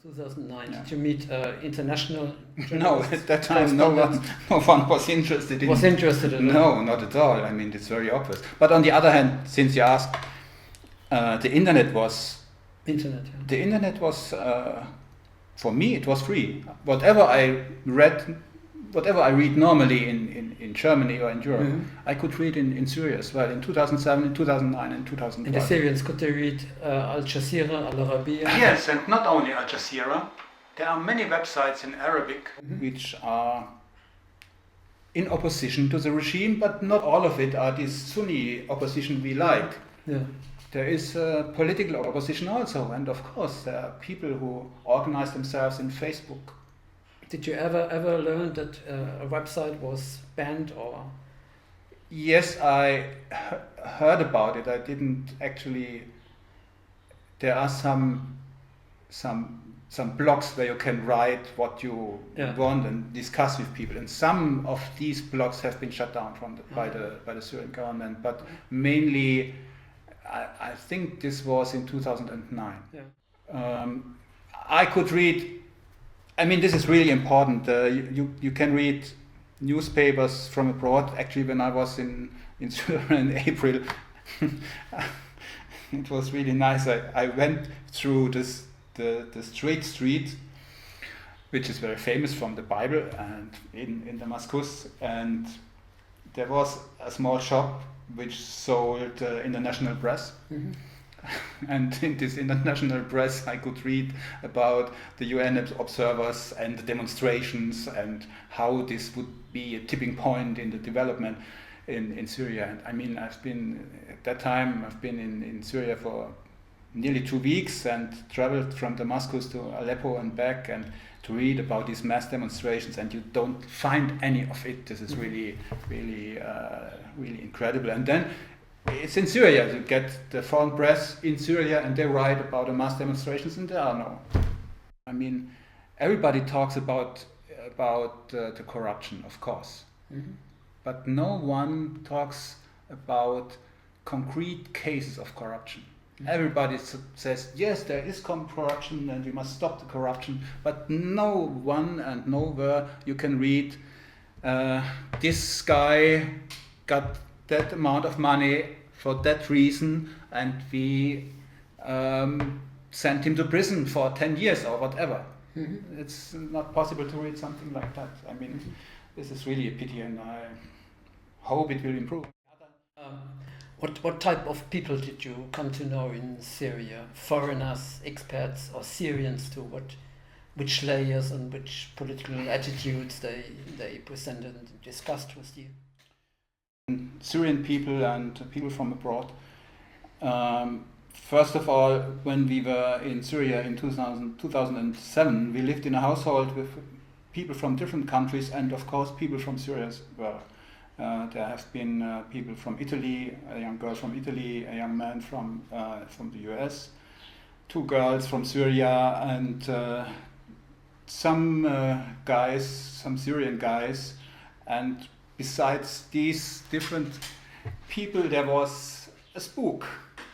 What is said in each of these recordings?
2009. Yeah. Did you meet international No, at that time no one was interested in. Was interested in No, not at all. I mean, it's very obvious. But on the other hand, since you asked, the internet was. Internet. Yeah. The internet was, for me, it was free. Whatever I read normally in Germany or in Europe, I could read in Syria as well. In 2007, in 2009, and 2012. And the Syrians, could they read Al Jazeera, Al Arabiya? Yes, and not only Al Jazeera. There are many websites in Arabic which are in opposition to the regime, but not all of it are this Sunni opposition we like. Yeah. There is political opposition also, and of course there are people who organize themselves in Facebook. Did you ever learn that a website was banned or? Yes, I heard about it. I didn't actually. There are some blogs where you can write what you want and discuss with people, and some of these blogs have been shut down by the Syrian government. But mainly, I think this was in 2009. Yeah. I could read. I mean, this is really important. You can read newspapers from abroad. Actually, when I was in Syria in April, it was really nice. I went through the straight street, which is very famous from the Bible, and in Damascus, and there was a small shop which sold international press. And in this international press I could read about the UN observers and the demonstrations and how this would be a tipping point in the development in Syria. And I mean, I've been in Syria for nearly 2 weeks and traveled from Damascus to Aleppo and back, and to read about these mass demonstrations, and you don't find any of it. This is really incredible. And then it's in Syria. You get the foreign press in Syria and they write about the mass demonstrations, and there are no. I mean, everybody talks about the corruption, of course, but no one talks about concrete cases of corruption. Everybody says, yes, there is corruption and we must stop the corruption, but no one and nowhere you can read, this guy got that amount of money for that reason and we sent him to prison for 10 years or whatever. It's not possible to read something like that. I mean, this is really a pity, and I hope it will improve. What type of people did you come to know in Syria? Foreigners, expats, or Syrians too? Which layers and which political attitudes they presented and discussed with you? Syrian people and people from abroad. First of all, when we were in Syria in 2007, we lived in a household with people from different countries, and of course people from Syria as well. There have been people from Italy, a young girl from Italy, a young man from the US, 2 girls from Syria, and some Syrian guys. And besides these different people, there was a spook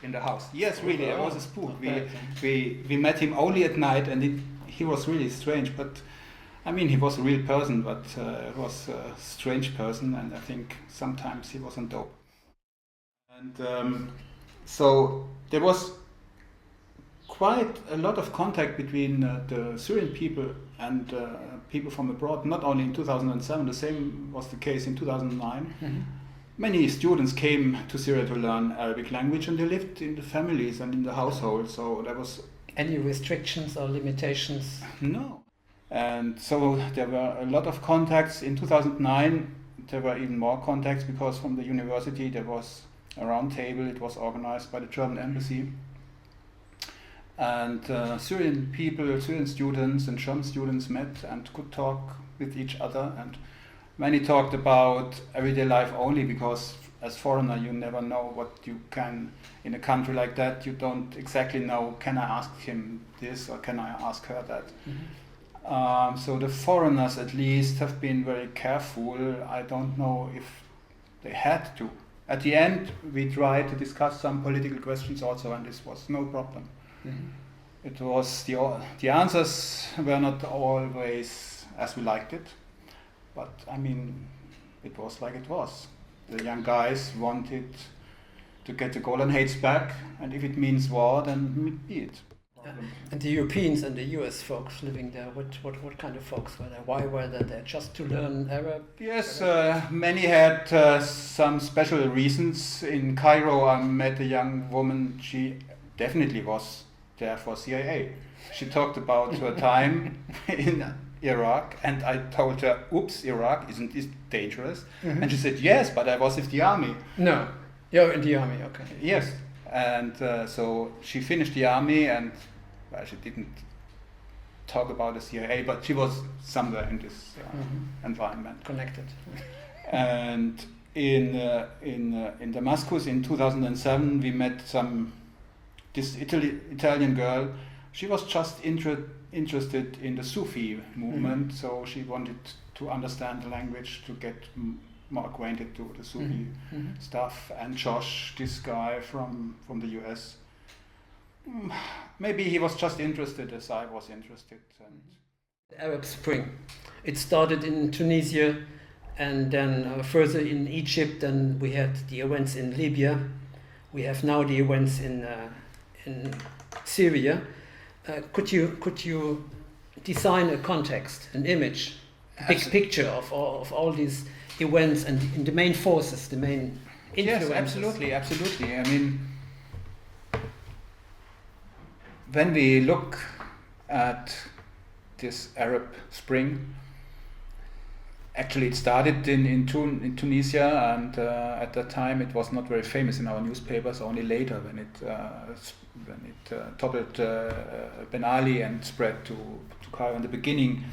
in the house. Yes, really, there was a spook. We met him only at night, and he was really strange. But I mean, he was a real person, but he was a strange person, and I think sometimes he was on dope. And so there was quite a lot of contact between the Syrian people and people from abroad, not only in 2007, the same was the case in 2009. Many students came to Syria to learn Arabic language, and they lived in the families and in the household, so there was... Any restrictions or limitations? No. And so there were a lot of contacts. In 2009 there were even more contacts, because from the university there was a round table. It was organized by the German embassy, and Syrian people, Syrian students and German students met and could talk with each other, and many talked about everyday life only, because as foreigner you never know what you can, in a country like that you don't exactly know, can I ask him this or can I ask her that? So the foreigners at least have been very careful. I don't know if they had to. At the end we tried to discuss some political questions also, and this was no problem. It was the answers were not always as we liked it, but I mean, it was like it was. The young guys wanted to get the Golan Heights back, and if it means war, then be it. And the Europeans and the US folks living there, what kind of folks were there? Why were they there? Just to learn Arab? Yes, many had some special reasons. In Cairo, I met a young woman. She definitely was there for CIA. She talked about her time in Iraq, and I told her, "Oops, Iraq, isn't this dangerous?" Mm-hmm. And she said, "Yes, but I was with the army." No, you're in the army, okay. Yes, and so she finished the army, and well, she didn't talk about the CIA, but she was somewhere in this environment. Connected. And in Damascus in 2007, we met this Italian girl. She was just interested in the Sufi movement, so she wanted to understand the language to get more acquainted to the Sufi stuff. And Josh, this guy from the US, maybe he was just interested as I was interested. And Arab Spring. It started in Tunisia, and then further in Egypt. Then we had the events in Libya. We have now the events in Syria. Could you design a context, an image, big picture of all these events and the main forces, the main influences? Yes, absolutely. I mean, when we look at this Arab Spring, actually it started in Tunisia, and at that time it was not very famous in our newspapers. Only later, when it toppled Ben Ali and spread to Cairo. In the beginning,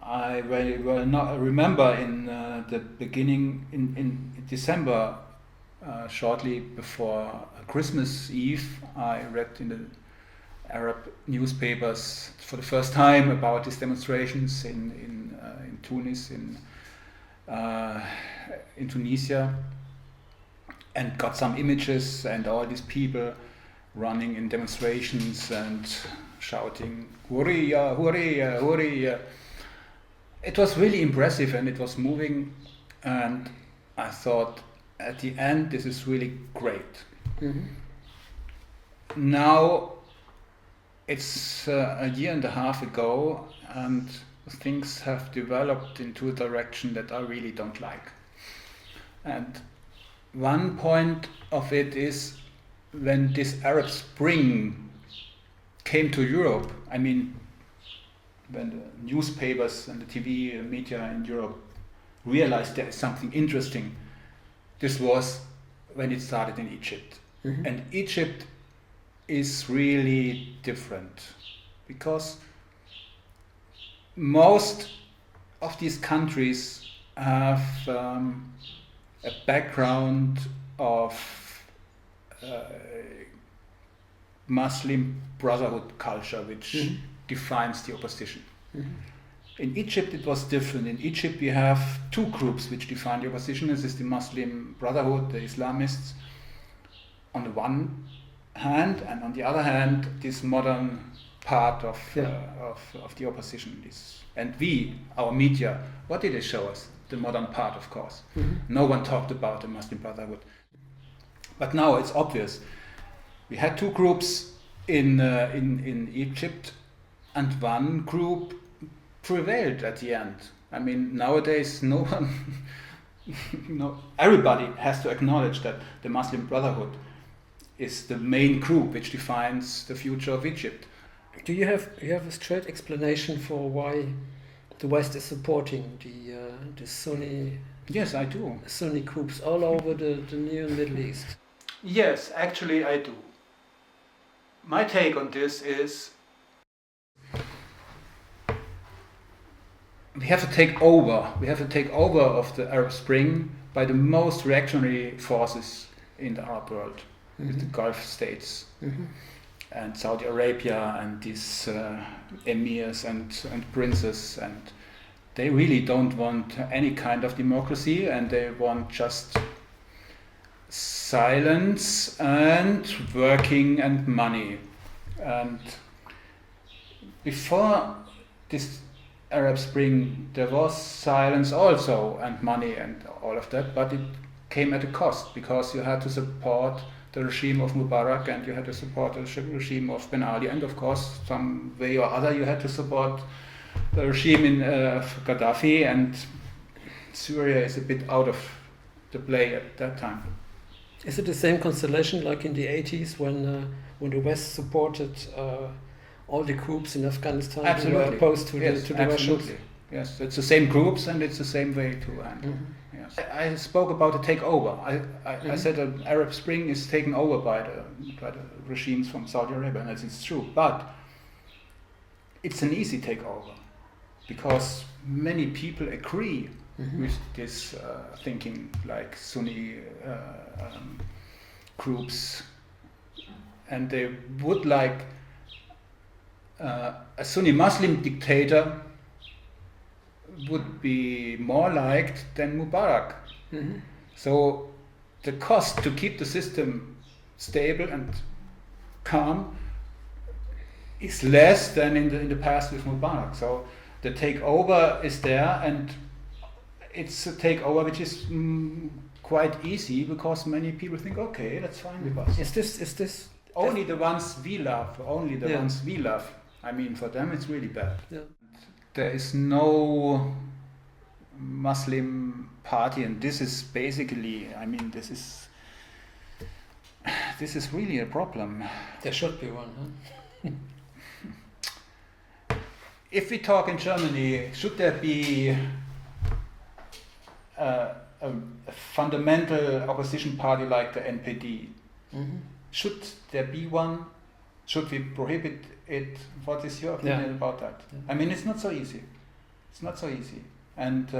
I very well remember in the beginning in December, shortly before Christmas Eve, I read in the Arab newspapers for the first time about these demonstrations in Tunis, in Tunisia, and got some images and all these people running in demonstrations and shouting "Hurriya, Hurriya, Hurriya." It was really impressive and it was moving, and I thought at the end this is really great. Mm-hmm. Now it's a year and a half ago, and things have developed into a direction that I really don't like. And one point of it is when this Arab Spring came to Europe. I mean, when the newspapers and the TV media in Europe realized there is something interesting, this was when it started in Egypt. Mm-hmm. And Egypt is really different because most of these countries have a background of Muslim Brotherhood culture, which defines the opposition. Mm-hmm. In Egypt it was different. In Egypt we have two groups which define the opposition. This is the Muslim Brotherhood, the Islamists, on the one hand, and on the other hand this modern part of the opposition. And our media, what did they show us? The modern part, of course. Mm-hmm. No one talked about the Muslim Brotherhood. But now it's obvious. We had two groups in Egypt, and one group prevailed at the end. I mean, nowadays no one, everybody has to acknowledge that the Muslim Brotherhood is the main group which defines the future of Egypt. Do you have a straight explanation for why the West is supporting the Sunni? Yes, I do. Sunni groups all over the near Middle East. Yes, actually I do. My take on this is we have to take over. We have to take over of the Arab Spring by the most reactionary forces in the Arab world, with the Gulf states. Mm-hmm. And Saudi Arabia and these emirs and princes, and they really don't want any kind of democracy, and they want just silence and working and money. And before this Arab Spring, there was silence also and money and all of that, but it came at a cost because you had to support the regime of Mubarak and you had to support the regime of Ben Ali, and of course, some way or other, you had to support the regime in Gaddafi, and Syria is a bit out of the play at that time. Is it the same constellation like in the 80s when the West supported all the groups in Afghanistan who were opposed to the Russians? Yes, it's the same groups and it's the same way to handle. Yes. I spoke about the takeover. I said that Arab Spring is taken over by the regimes from Saudi Arabia, and it's true. But it's an easy takeover because many people agree with this thinking, like Sunni groups, and they would like a Sunni Muslim dictator would be more liked than Mubarak. So the cost to keep the system stable and calm is less than in the past with Mubarak. So the takeover is there, and it's a takeover which is quite easy because many people think, okay, that's fine with us. Is this only the ones we love? Only the ones we love. I mean, for them it's really bad. Yeah. There is no Muslim party, and this is basically, I mean, this is really a problem. There should be one, huh? If we talk in Germany, should there be a fundamental opposition party like the NPD? Should there be one? Should we prohibit it? What is your opinion about that? I mean, it's not so easy. It's not so easy. And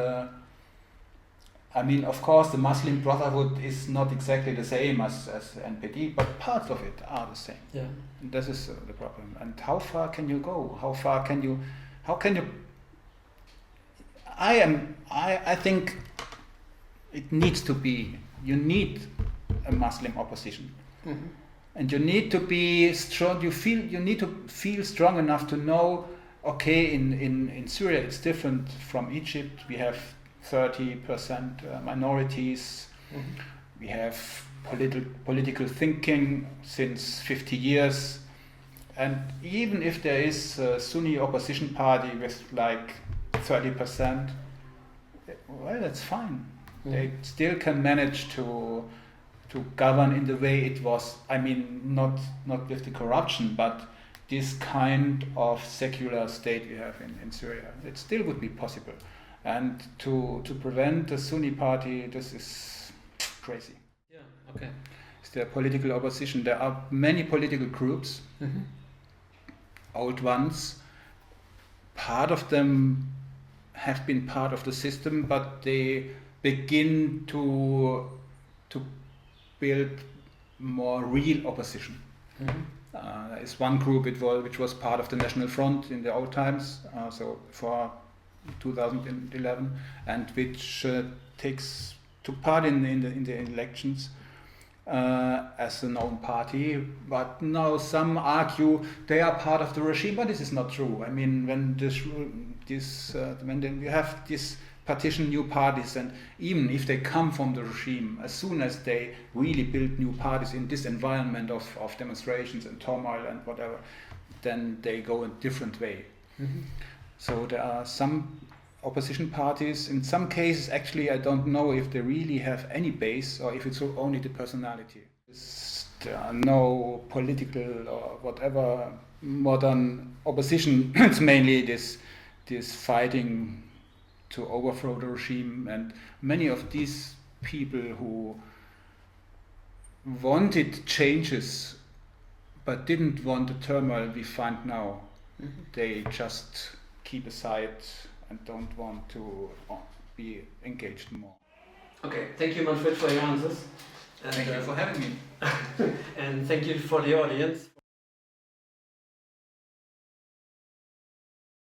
I mean, of course, the Muslim Brotherhood is not exactly the same as NPD, but parts of it are the same. Yeah. And this is the problem. And how far can you go? How can you? I think it needs to be. You need a Muslim opposition. And you need to be strong. You need to feel strong enough to know, okay, in Syria it's different from Egypt. We have 30% minorities. We have political thinking since 50 years. And even if there is a Sunni opposition party with like 30%, well, that's fine. They still can manage to govern in the way it was. I mean, not with the corruption, but this kind of secular state we have in Syria. It still would be possible. And to prevent the Sunni party, this is crazy. Yeah, okay. Is there political opposition? There are many political groups, old ones. Part of them have been part of the system, but they begin to build more real opposition. There is one group which was part of the National Front in the old times, so before 2011, and which took part in the elections as a known party. But now some argue they are part of the regime, but this is not true. I mean, when you have this partition new parties, and even if they come from the regime, as soon as they really build new parties in this environment of demonstrations and turmoil and whatever, then they go a different way. So there are some opposition parties. In some cases, actually, I don't know if they really have any base or if it's only the personality. There are no political or whatever modern opposition. It's mainly this fighting to overthrow the regime, and many of these people who wanted changes but didn't want the turmoil we find now, they just keep aside and don't want to be engaged more. Okay, thank you, Manfred, for your answers. And thank you for having me. And thank you for the audience.